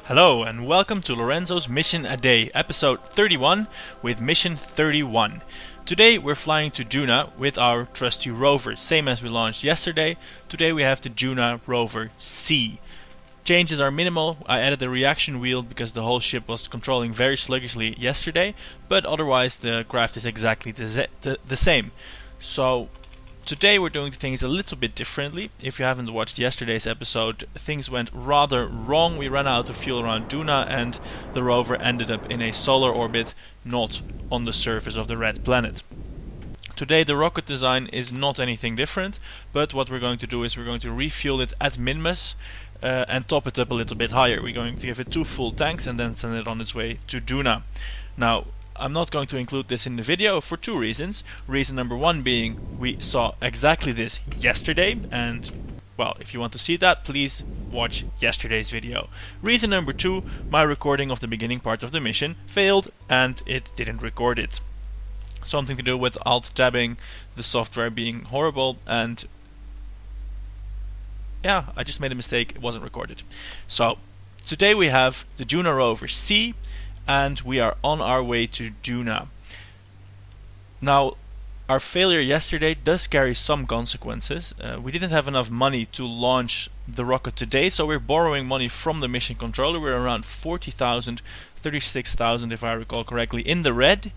Hello and welcome to Lorenzo's Mission a Day, episode 31 with Mission 31. Today we're flying to Juna with our trusty rover, same as we launched yesterday. Today we have the Juna rover C. Changes are minimal. I added the reaction wheel because the whole ship was controlling very sluggishly yesterday, but otherwise the craft is exactly the same. So today we're doing things a little bit differently. If you haven't watched yesterday's episode, things went rather wrong. We ran out of fuel around Duna and the rover ended up in a solar orbit, not on the surface of the red planet. Today the rocket design is not anything different, but what we're going to do is we're going to refuel it at minmus and top it up a little bit higher. We're going to give it 2 full tanks and then send it on its way to Duna. Now, I'm not going to include this in the video for 2 reasons. Reason number 1 being we saw exactly this yesterday, and well, if you want to see that, please watch yesterday's video. Reason number 2, my recording of the beginning part of the mission failed and it didn't record it. Something to do with alt tabbing, the software being horrible, and yeah, I just made a mistake, it wasn't recorded. So, today we have the Juna rover C, and we are on our way to Juna. Now, our failure yesterday does carry some consequences. We didn't have enough money to launch the rocket today, so we're borrowing money from the mission controller. We're around 40,000, 36,000 if I recall correctly, in the red,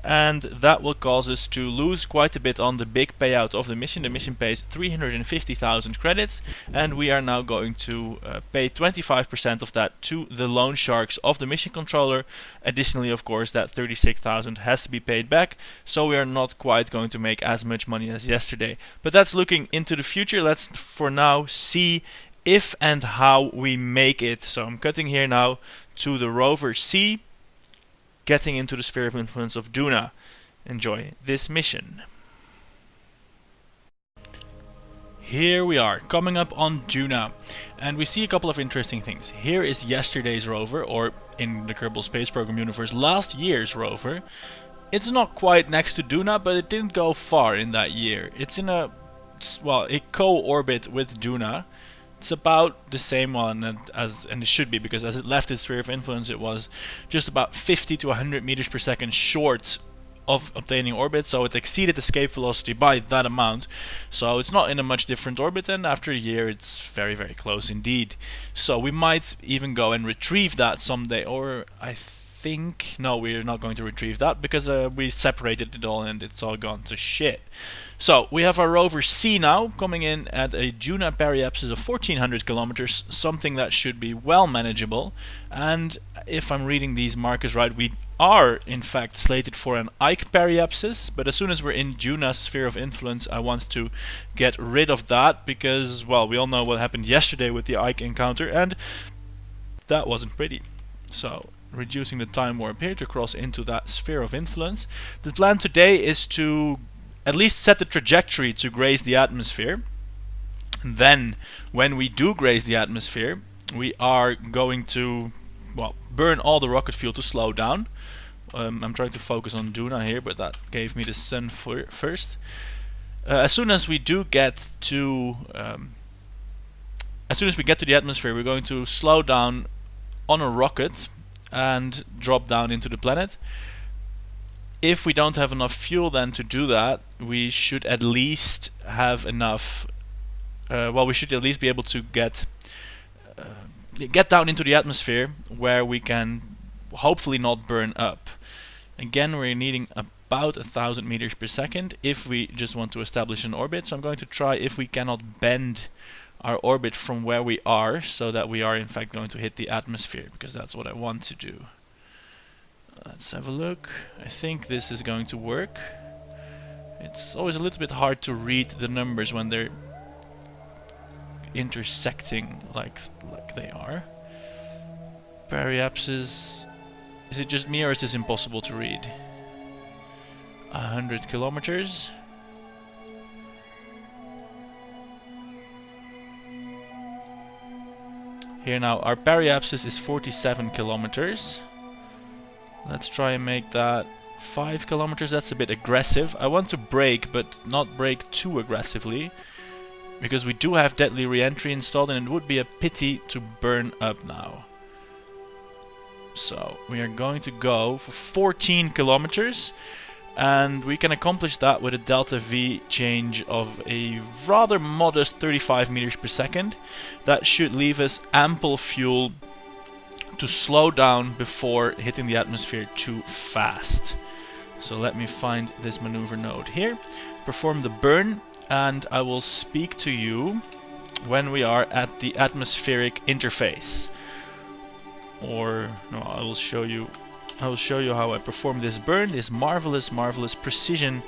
and that will cause us to lose quite a bit on the big payout of the mission. The mission pays 350,000 credits, and we are now going to pay 25% of that to the loan sharks of the mission controller. Additionally, of course, that 36,000 has to be paid back, so we are not quite going to make as much money as yesterday. But that's looking into the future. Let's for now see if and how we make it. So I'm cutting here now to the rover C, getting into the sphere of influence of Duna. Enjoy this mission. Here we are, coming up on Duna, and we see a couple of interesting things. Here is yesterday's rover, or in the Kerbal Space Program universe, last year's rover. It's not quite next to Duna, but it didn't go far in that year. It's in a co-orbit with Duna. It's about the same one and it should be, because as it left its sphere of influence it was just about 50 to 100 meters per second short of obtaining orbit, so it exceeded escape velocity by that amount. So it's not in a much different orbit, and after a year it's very, very close indeed. So we might even go and retrieve that someday, or I think, no, we're not going to retrieve that because we separated it all and it's all gone to shit. So we have our rover C now coming in at a Juna periapsis of 1400 kilometers, something that should be well manageable. And if I'm reading these markers right, we are in fact slated for an Ike periapsis, but as soon as we're in Juna's sphere of influence, I want to get rid of that because, well, we all know what happened yesterday with the Ike encounter, and that wasn't pretty. So reducing the time warp here to cross into that sphere of influence. The plan today is to at least set the trajectory to graze the atmosphere. And then, when we do graze the atmosphere, we are going to, well, burn all the rocket fuel to slow down. I'm trying to focus on Duna here, but that gave me the sun first. As soon as we get to the atmosphere, we're going to slow down on a rocket and drop down into the planet. If we don't have enough fuel then to do that, we should at least have enough, we should at least be able to get down into the atmosphere where we can hopefully not burn up. Again, we're needing about 1,000 meters per second if we just want to establish an orbit. So I'm going to try if we cannot bend our orbit from where we are so that we are in fact going to hit the atmosphere, because that's what I want to do. Let's have a look. I think this is going to work. It's always a little bit hard to read the numbers when they're intersecting like they are. Periapsis. Is it just me or is this impossible to read? 100 kilometers. Here now, our periapsis is 47 kilometers. Let's try and make that 5 kilometers. That's a bit aggressive. I want to brake, but not brake too aggressively, because we do have deadly re-entry installed and it would be a pity to burn up now. So we are going to go for 14 kilometers, and we can accomplish that with a delta V change of a rather modest 35 meters per second. That should leave us ample fuel to slow down before hitting the atmosphere too fast. So let me find this maneuver node here, perform the burn, and I will speak to you when we are at the atmospheric interface. Or no, I will show you how I perform this burn, this marvelous precision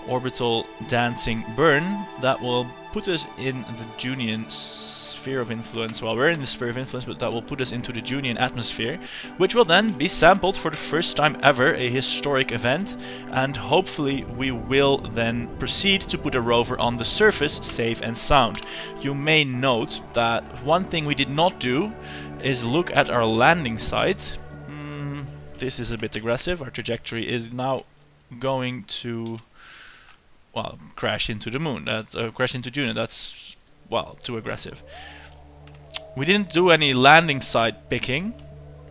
orbital dancing burn that will put us in the Junian sphere of influence. Well, we're in the sphere of influence, but that will put us into the Junian atmosphere, which will then be sampled for the first time ever, a historic event, and hopefully we will then proceed to put a rover on the surface safe and sound. You may note that one thing we did not do is look at our landing site. This is a bit aggressive. Our trajectory is now going to, well, crash into the moon. Crash into Juno. That's, well, too aggressive. We didn't do any landing site picking.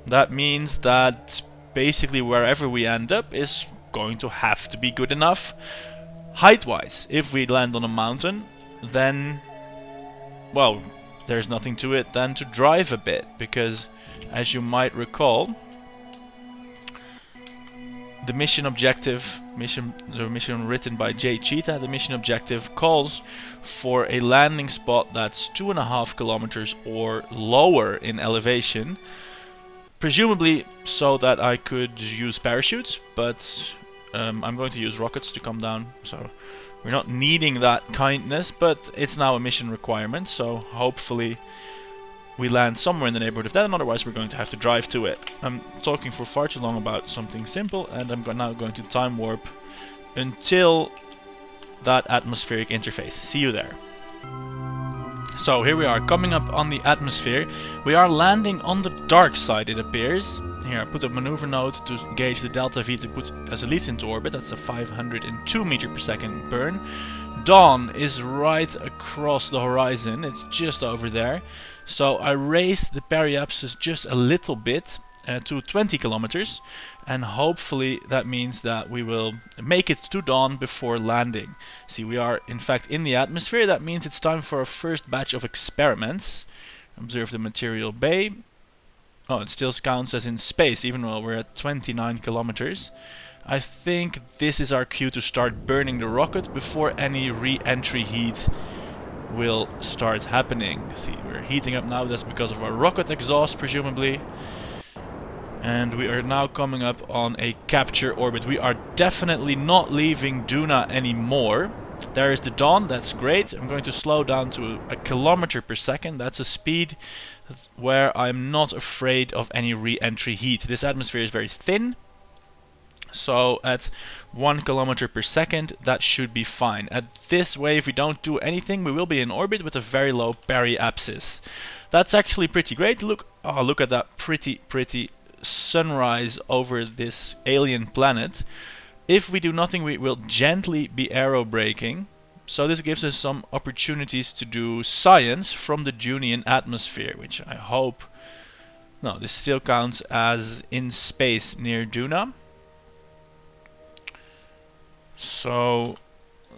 That means that basically wherever we end up is going to have to be good enough height-wise. If we land on a mountain, then, well, there's nothing to it than to drive a bit, because as you might recall, the mission objective, the mission written by Jay Cheetah, the mission objective calls for a landing spot that's 2.5 kilometers or lower in elevation, presumably so that I could use parachutes, but I'm going to use rockets to come down, so we're not needing that kindness, but it's now a mission requirement, so hopefully we land somewhere in the neighborhood of that, and otherwise we're going to have to drive to it. I'm talking for far too long about something simple, and I'm now going to time warp until that atmospheric interface. See you there. So here we are, coming up on the atmosphere. We are landing on the dark side, it appears. Here, I put a maneuver node to gauge the delta V to put us at least into orbit. That's a 502 meter per second burn. Dawn is right across the horizon. It's just over there. So I raised the periapsis just a little bit to 20 kilometers, and hopefully that means that we will make it to dawn before landing. See, we are in fact in the atmosphere. That means it's time for our first batch of experiments. Observe the material bay. Oh, it still counts as in space, even though we're at 29 kilometers. I think this is our cue to start burning the rocket before any re-entry heat will start happening. See, we're heating up now. That's because of our rocket exhaust, presumably. And we are now coming up on a capture orbit. We are definitely not leaving Duna anymore. There is the dawn, that's great. I'm going to slow down to a kilometer per second. That's a speed where I'm not afraid of any re-entry heat. This atmosphere is very thin, so at 1 kilometer per second that should be fine. At this way, if we don't do anything, we will be in orbit with a very low periapsis. That's actually pretty great. Look at that pretty sunrise over this alien planet. If we do nothing, we will gently be aerobraking. So this gives us some opportunities to do science from the Junian atmosphere, which I hope... No, this still counts as in space near Duna. So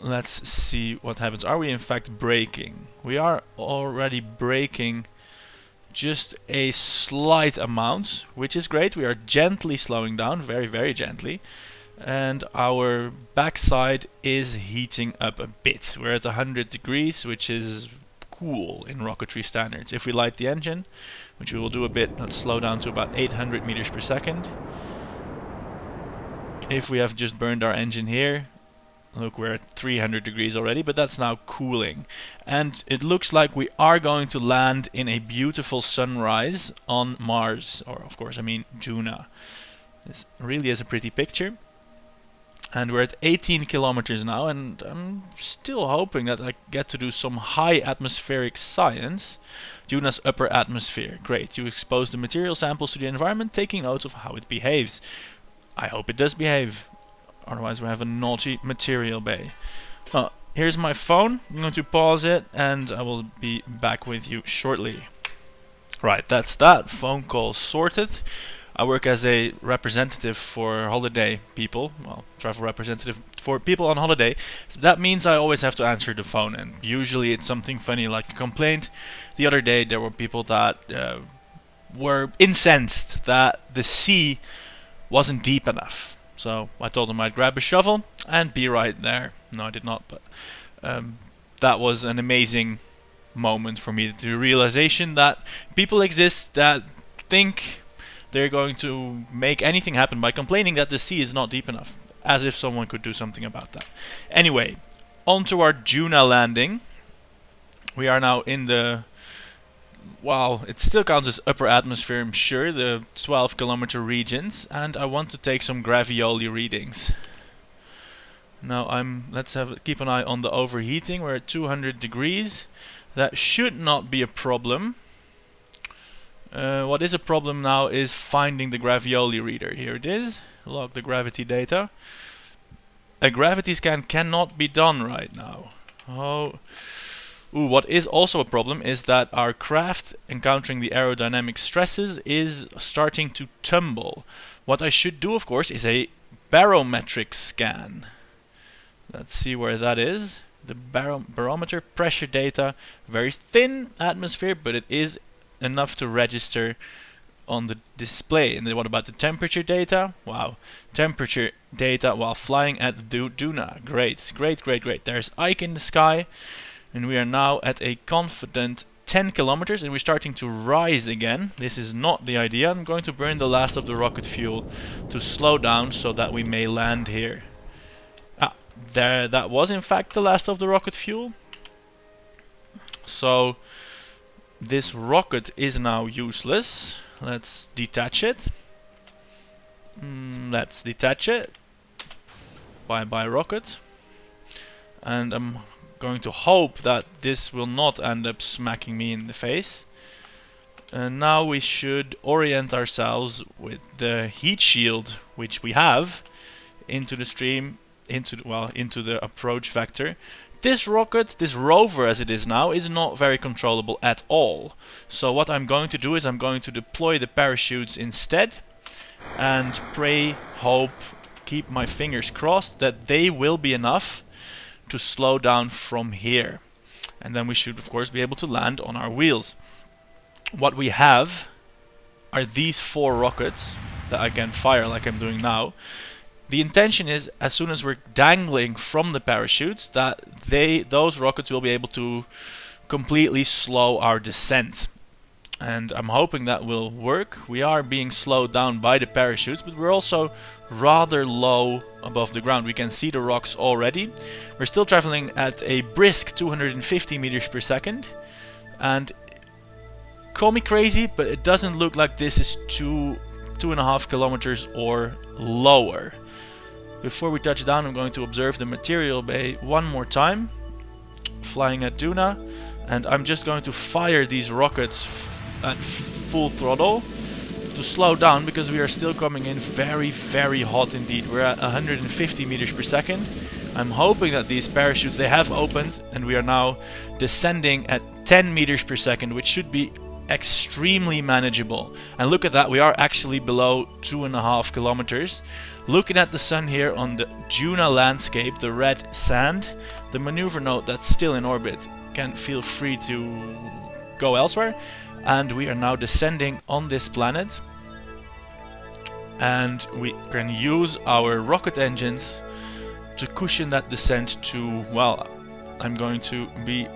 let's see what happens. Are we in fact braking? We are already braking just a slight amount, which is great. We are gently slowing down, very gently. And our backside is heating up a bit. We're at 100 degrees, which is cool in rocketry standards. If we light the engine, which we will do a bit, let's slow down to about 800 meters per second. If we have just burned our engine here, look, we're at 300 degrees already, but that's now cooling. And it looks like we are going to land in a beautiful sunrise on Mars, or of course I mean Juna. This really is a pretty picture. And we're at 18 kilometers now, and I'm still hoping that I get to do some high atmospheric science. Juna's upper atmosphere. Great, you expose the material samples to the environment, taking note of how it behaves. I hope it does behave. Otherwise we have a naughty material bay. Well, here's my phone. I'm going to pause it, and I will be back with you shortly. Right, that's that. Phone call sorted. I work as a representative for holiday people, well, travel representative for people on holiday. So that means I always have to answer the phone, and usually it's something funny like a complaint. The other day there were people that were incensed that the sea wasn't deep enough. So I told them I'd grab a shovel and be right there. No, I did not, but that was an amazing moment for me. The realization that people exist that think they're going to make anything happen by complaining that the sea is not deep enough. As if someone could do something about that. Anyway, on to our Juna landing. We are now in the... Well, it still counts as upper atmosphere, I'm sure, the 12-kilometer regions, and I want to take some gravioli readings. Now let's keep an eye on the overheating. We're at 200 degrees. That should not be a problem. What is a problem now is finding the gravioli reader. Here it is. Log the gravity data. A gravity scan cannot be done right now. Oh. Ooh, what is also a problem is that our craft, encountering the aerodynamic stresses, is starting to tumble. What I should do, of course, is a barometric scan. Let's see where that is. The barometer pressure data, very thin atmosphere, but it is enough to register on the display. And then what about the temperature data? Wow, temperature data while flying at Duna. Great, great, great, great. There's Ike in the sky. And we are now at a confident 10 kilometers, and we're starting to rise again. This is not the idea. I'm going to burn the last of the rocket fuel to slow down so that we may land here. Ah, there, that was in fact the last of the rocket fuel. So this rocket is now useless. Let's detach it. Let's detach it. Bye bye rocket. And I'm going to hope that this will not end up smacking me in the face. And now we should orient ourselves with the heat shield, which we have, into the stream, into the approach vector. This rocket, this rover as it is now, is not very controllable at all. So what I'm going to do is I'm going to deploy the parachutes instead, and pray, hope, keep my fingers crossed that they will be enough to slow down from here. And then we should of course be able to land on our wheels. What we have are these 4 rockets that I can fire like I'm doing now. The intention is, as soon as we're dangling from the parachutes, that those rockets will be able to completely slow our descent. And I'm hoping that will work. We are being slowed down by the parachutes, but we're also rather low above the ground. We can see the rocks already. We're still traveling at a brisk 250 meters per second. And call me crazy, but it doesn't look like this is 2.5 kilometers or lower. Before we touch down, I'm going to observe the material bay one more time, flying at Duna, and I'm just going to fire these rockets at full throttle to slow down, because we are still coming in very, very hot indeed. We're at 150 meters per second. I'm hoping that these parachutes, they have opened, and we are now descending at 10 meters per second, which should be extremely manageable. And look at that, we are actually below 2.5 kilometers. Looking at the sun here on the Juna landscape, the red sand, the maneuver node that's still in orbit can feel free to go elsewhere. And we are now descending on this planet, and we can use our rocket engines to cushion that descent to, well, I'm going to be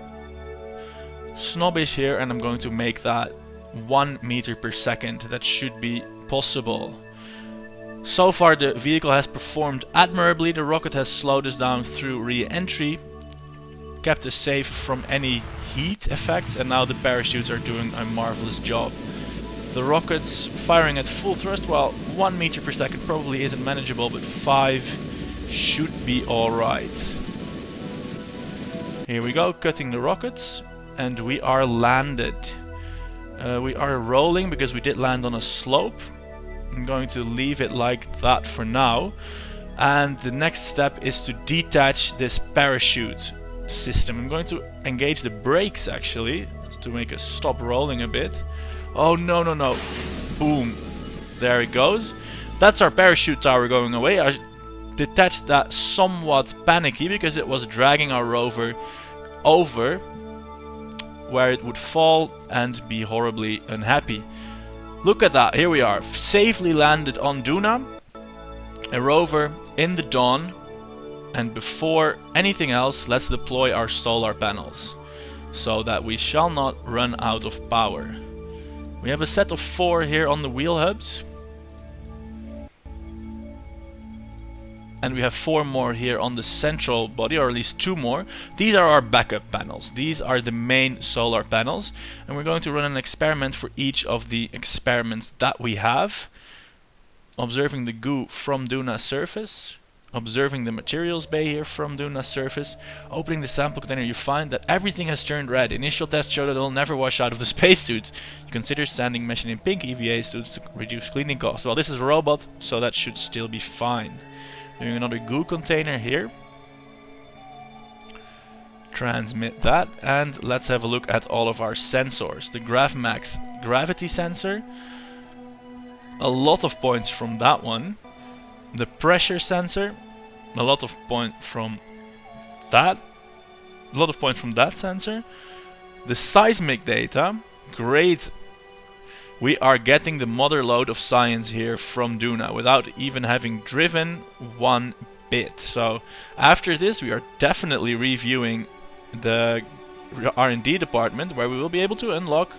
snobbish here and I'm going to make that 1 meter per second. That should be possible. So far the vehicle has performed admirably. The rocket has slowed us down through re-entry, kept us safe from any heat effects, and now the parachutes are doing a marvelous job. The rockets firing at full thrust, well, 1 meter per second probably isn't manageable, but 5 should be alright. Here we go, cutting the rockets, and we are landed. We are rolling because we did land on a slope. I'm going to leave it like that for now. And the next step is to detach this parachute system. I'm going to engage the brakes actually to make us stop rolling a bit. Oh no, no, no. Boom. There it goes. That's our parachute tower going away. I detached that somewhat panicky because it was dragging our rover over where it would fall and be horribly unhappy. Look at that, here we are, safely landed on Duna, a rover in the dawn, and before anything else, let's deploy our solar panels so that we shall not run out of power. We have a set of 4 here on the wheel hubs. And we have 4 more here on the central body, or at least 2 more. These are our backup panels. These are the main solar panels. And we're going to run an experiment for each of the experiments that we have. Observing the goo from Duna's surface. Observing the materials bay here from Duna's surface. Opening the sample container, you find that everything has turned red. Initial tests show that it will never wash out of the spacesuits. You consider sanding mesh in pink EVA suits to reduce cleaning costs. Well, this is a robot, so that should still be fine. Doing another goo container here. Transmit that, and let's have a look at all of our sensors. The GravMax gravity sensor. A lot of points from that one. The pressure sensor. A lot of points from that. A lot of points from that sensor. The seismic data. Great. We are getting the mother lode of science here from Duna without even having driven one bit. So after this we are definitely reviewing the R&D department, where we will be able to unlock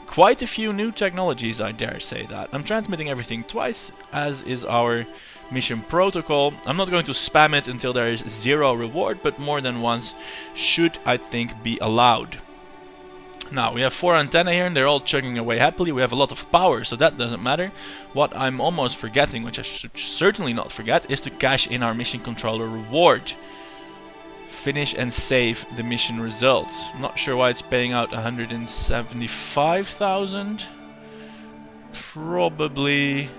quite a few new technologies, I dare say that. I'm transmitting everything twice, as is our mission protocol. I'm not going to spam it until there is 0 reward, but more than once should, I think, be allowed. Now, we have 4 antennae here and they're all chugging away happily. We have a lot of power, so that doesn't matter. What I'm almost forgetting, which I should certainly not forget, is to cash in our mission controller reward. Finish and save the mission results. I'm not sure why it's paying out 175,000. Probably...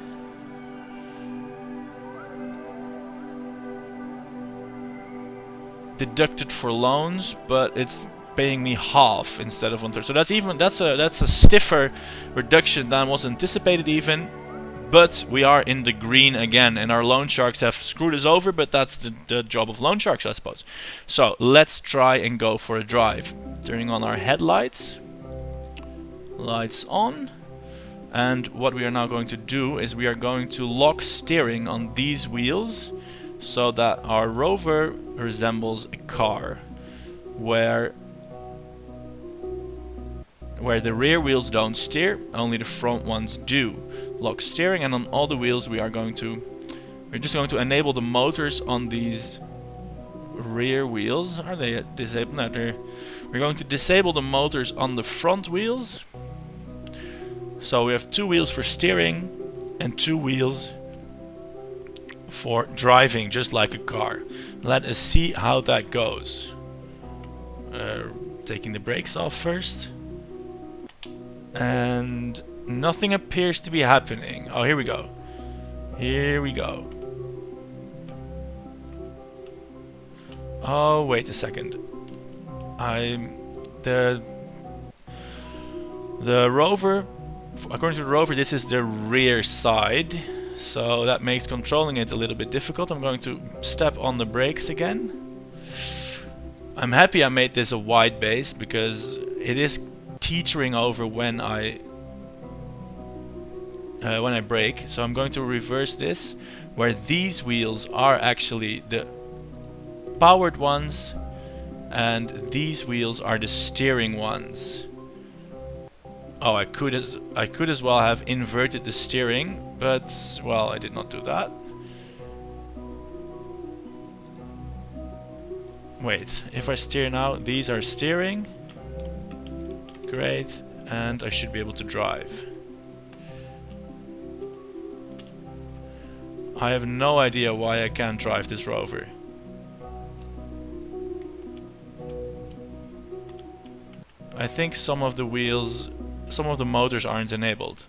deducted for loans, but it's paying me half instead of 1/3. So that's a stiffer reduction than was anticipated even. But we are in the green again, and our loan sharks have screwed us over, but that's the job of loan sharks, I suppose. So let's try and go for a drive. Turning on our headlights. Lights on. And what we are now going to do is we are going to lock steering on these wheels so that our rover resembles a car, where the rear wheels don't steer, only the front ones do. Lock steering, and on all the wheels we're just going to enable the motors on these rear wheels. Are they disabled? No, we're going to disable the motors on the front wheels. So we have 2 wheels for steering and 2 wheels for driving, just like a car. Let us see how that goes. Taking the brakes off first. And nothing appears to be happening. Oh, here we go. Here we go. Oh, wait a second. The rover, according to the rover, this is the rear side. So that makes controlling it a little bit difficult. I'm going to step on the brakes again. I'm happy I made this a wide base because it is teetering over when I brake. So I'm going to reverse this, where these wheels are actually the powered ones and these wheels are the steering ones. Oh, I could as well have inverted the steering, but well, I did not do that. Wait, if I steer now, these are steering. Great, and I should be able to drive. I have no idea why I can't drive this rover. I think some of the wheels, some of the motors aren't enabled.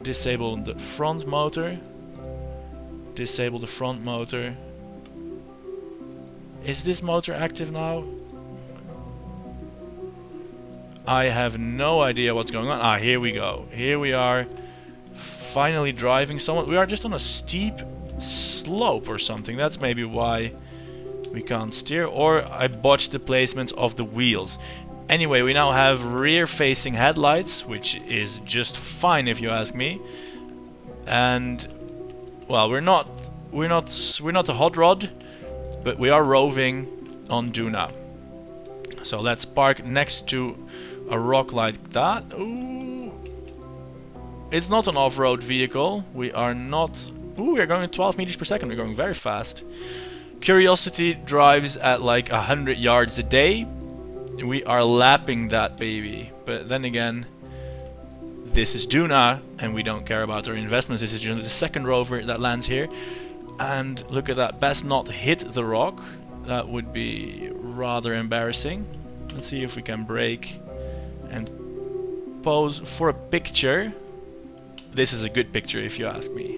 Disable the front motor. Disable the front motor. Is this motor active now? I have no idea what's going on. Ah, here we go. Here we are, finally driving somewhat. We are just on a steep slope or something. That's maybe why we can't steer. Or I botched the placement of the wheels. Anyway, we now have rear-facing headlights, which is just fine if you ask me. And well, we're not a hot rod, but we are roving on Duna. So let's park next to a rock like that. Ooh. It's not an off-road vehicle. We are not... Ooh, we're going at 12 meters per second. We're going very fast. Curiosity drives at like 100 yards a day. We are lapping that baby. But then again, this is Duna, and we don't care about our investments. This is just the second rover that lands here. And look at that. Best not hit the rock. That would be rather embarrassing. Let's see if we can brake and pose for a picture. This is a good picture if you ask me.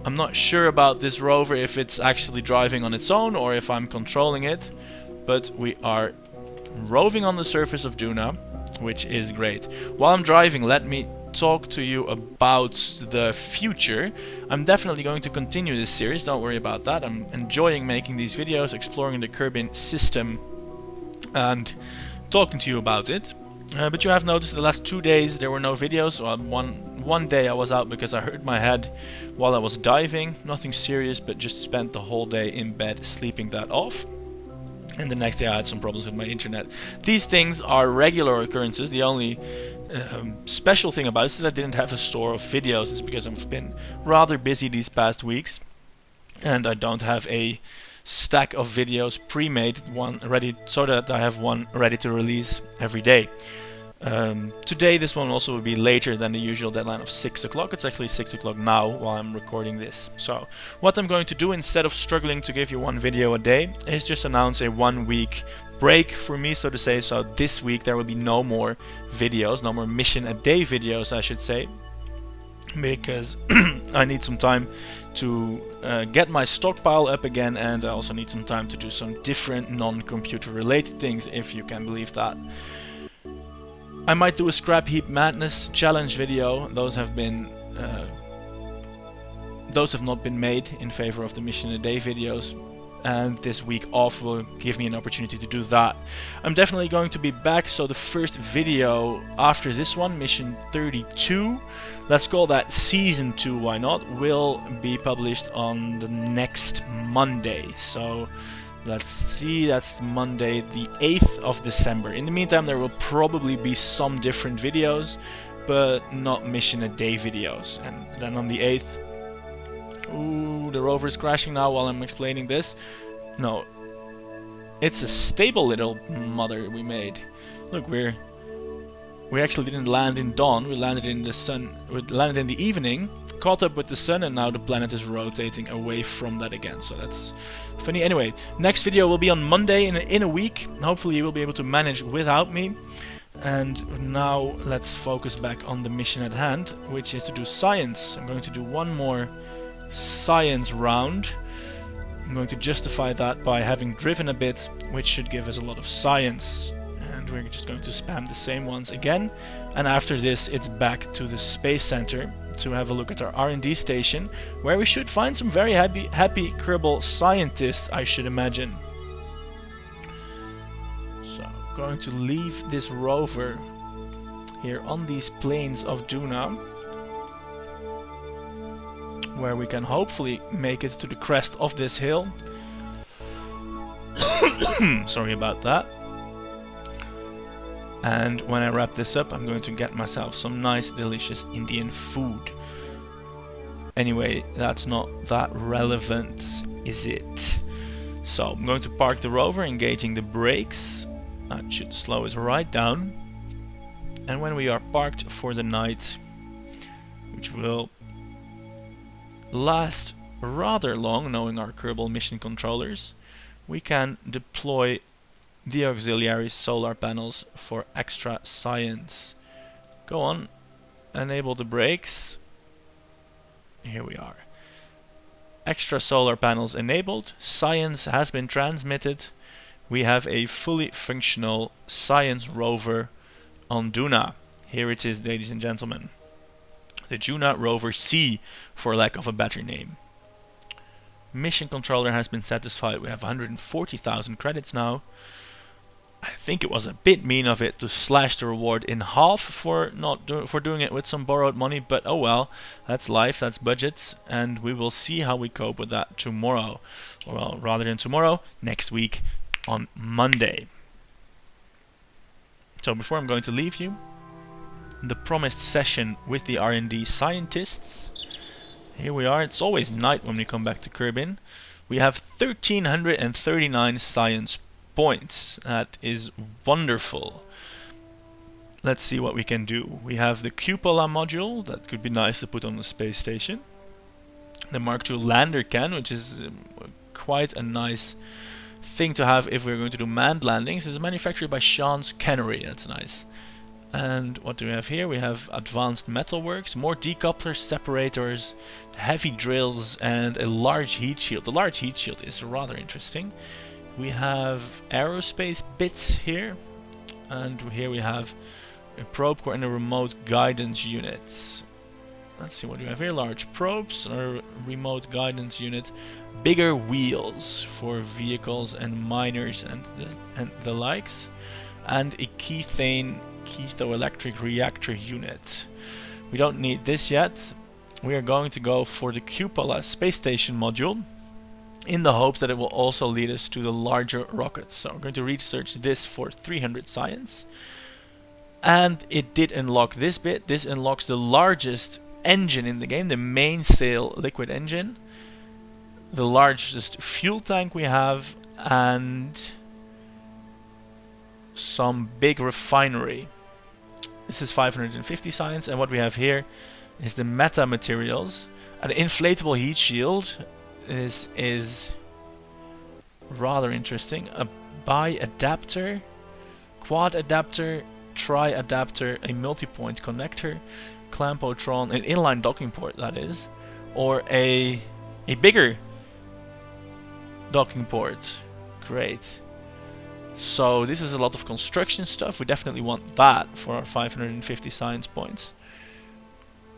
I'm not sure about this rover, if it's actually driving on its own or if I'm controlling it, but we are roving on the surface of Duna, which is great. While I'm driving, let me talk to you about the future. I'm definitely going to continue this series, don't worry about that. I'm enjoying making these videos, exploring the Kerbal system and talking to you about it. But you have noticed the last 2 days there were no videos. Well, one day I was out because I hurt my head while I was diving. Nothing serious, but just spent the whole day in bed sleeping that off. And the next day I had some problems with my internet. These things are regular occurrences. The only special thing about it is that I didn't have a store of videos. It's because I've been rather busy these past weeks, and I don't have a stack of videos pre-made, one ready, so that I have one ready to release every day. Today this one also will be later than the usual deadline of 6 o'clock. It's actually 6 o'clock now while I'm recording this. So what I'm going to do, instead of struggling to give you one video a day, is just announce a 1 week break for me, so to say. So this week there will be no more videos, no more mission a day videos, I should say, because I need some time to get my stockpile up again, and I also need some time to do some different non-computer related things, if you can believe that. I might do a Scrap Heap Madness challenge video. Those have not been made in favor of the mission a day videos, and this week off will give me an opportunity to do that. I'm definitely going to be back, so the first video after this one, mission 32, let's call that season 2, why not, will be published on the next Monday. So let's see, that's Monday the 8th of December. In the meantime, there will probably be some different videos, but not mission a day videos. And then on the 8th, ooh, the rover is crashing now while I'm explaining this. No, it's a stable little mother we made. Look, we actually didn't land in dawn, we landed in the sun, we landed in the evening, caught up with the sun, and now the planet is rotating away from that again, so that's funny. Anyway, next video will be on Monday in a week. Hopefully you will be able to manage without me. And now let's focus back on the mission at hand, which is to do science. I'm going to do one more science round. I'm going to justify that by having driven a bit, which should give us a lot of science. And we're just going to spam the same ones again. And after this, it's back to the Space Center to have a look at our R&D station, where we should find some very happy Kerbal scientists, I should imagine. So I'm going to leave this rover here on these plains of Duna, where we can hopefully make it to the crest of this hill. Sorry about that. And when I wrap this up, I'm going to get myself some nice, delicious Indian food. Anyway, that's not that relevant, is it? So I'm going to park the rover, engaging the brakes. That should slow us right down. And when we are parked for the night, which will last rather long, knowing our Kerbal mission controllers, we can deploy the auxiliary solar panels for extra science. Go on, enable the brakes. Here we are. Extra solar panels enabled. Science has been transmitted. we have a fully functional science rover on Duna. Here it is, ladies and gentlemen. The Duna Rover C, for lack of a better name. Mission controller has been satisfied. We have 140,000 credits now. I think it was a bit mean of it to slash the reward in half for doing it with some borrowed money, but oh well, that's life, that's budgets, and we will see how we cope with that tomorrow. Well, rather than tomorrow, next week on Monday. So before I'm going to leave you, the promised session with the R&D scientists. Here we are. It's always night when we come back to Kerbin. We have 1,339 science points. That is wonderful. Let's see what we can do. We have the cupola module. That could be nice to put on the space station. The Mark II lander can, which is quite a nice thing to have if we're going to do manned landings. It's manufactured by Sean's Cannery. That's nice. And what do we have here? We have advanced metalworks, more decouplers, separators, heavy drills, and a large heat shield. The large heat shield is rather interesting. We have aerospace bits here, and here we have a probe core and a remote guidance unit. Let's see what we have here. Large probes, or remote guidance unit, bigger wheels for vehicles and miners and the likes, and a kethoelectric reactor unit. We don't need this yet. We are going to go for the cupola space station module in the hopes that it will also lead us to the larger rockets. So I'm going to research this for 300 science. And it did unlock this bit. This unlocks the largest engine in the game, the mainsail liquid engine, the largest fuel tank we have, and some big refinery. This is 550 science, and what we have here is the meta materials. An inflatable heat shield is rather interesting. A bi-adapter, quad adapter, tri-adapter, a multi-point connector, clampotron, an inline docking port, that is, or a bigger docking port. Great. So this is a lot of construction stuff. We definitely want that for our 550 science points.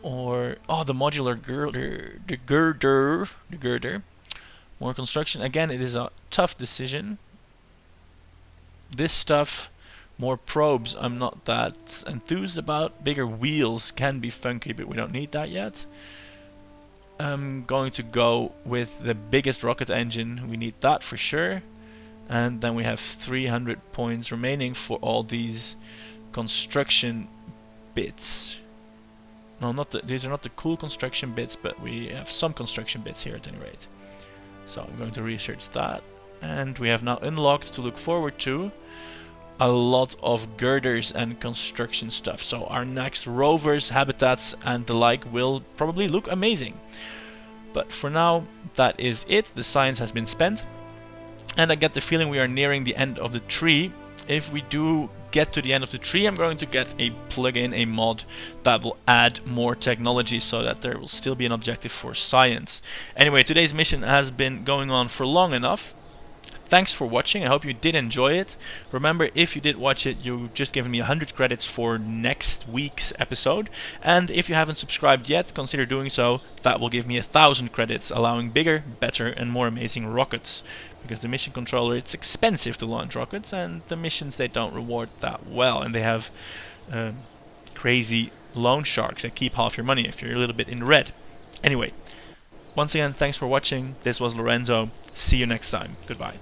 Or the modular girder, the girder. More construction. Again, it is a tough decision. This stuff, more probes, I'm not that enthused about. Bigger wheels can be funky, but we don't need that yet. I'm going to go with the biggest rocket engine. We need that for sure. And then we have 300 points remaining for all these construction bits. No, these are not the cool construction bits, but we have some construction bits here at any rate. So I'm going to research that. And we have now unlocked, to look forward to, a lot of girders and construction stuff. So our next rovers, habitats and the like will probably look amazing. But for now, that is it. The science has been spent. And I get the feeling we are nearing the end of the tree. If we do get to the end of the tree, I'm going to get a plugin, a mod that will add more technology so that there will still be an objective for science. Anyway, today's mission has been going on for long enough. Thanks for watching. I hope you did enjoy it. Remember, if you did watch it, you've just given me 100 credits for next week's episode. And if you haven't subscribed yet, consider doing so. That will give me 1,000 credits, allowing bigger, better and more amazing rockets. Because the mission controller, it's expensive to launch rockets, and the missions, they don't reward that well. And they have crazy loan sharks that keep half your money if you're a little bit in the red. Anyway, once again, thanks for watching. This was Lorenzo. See you next time. Goodbye.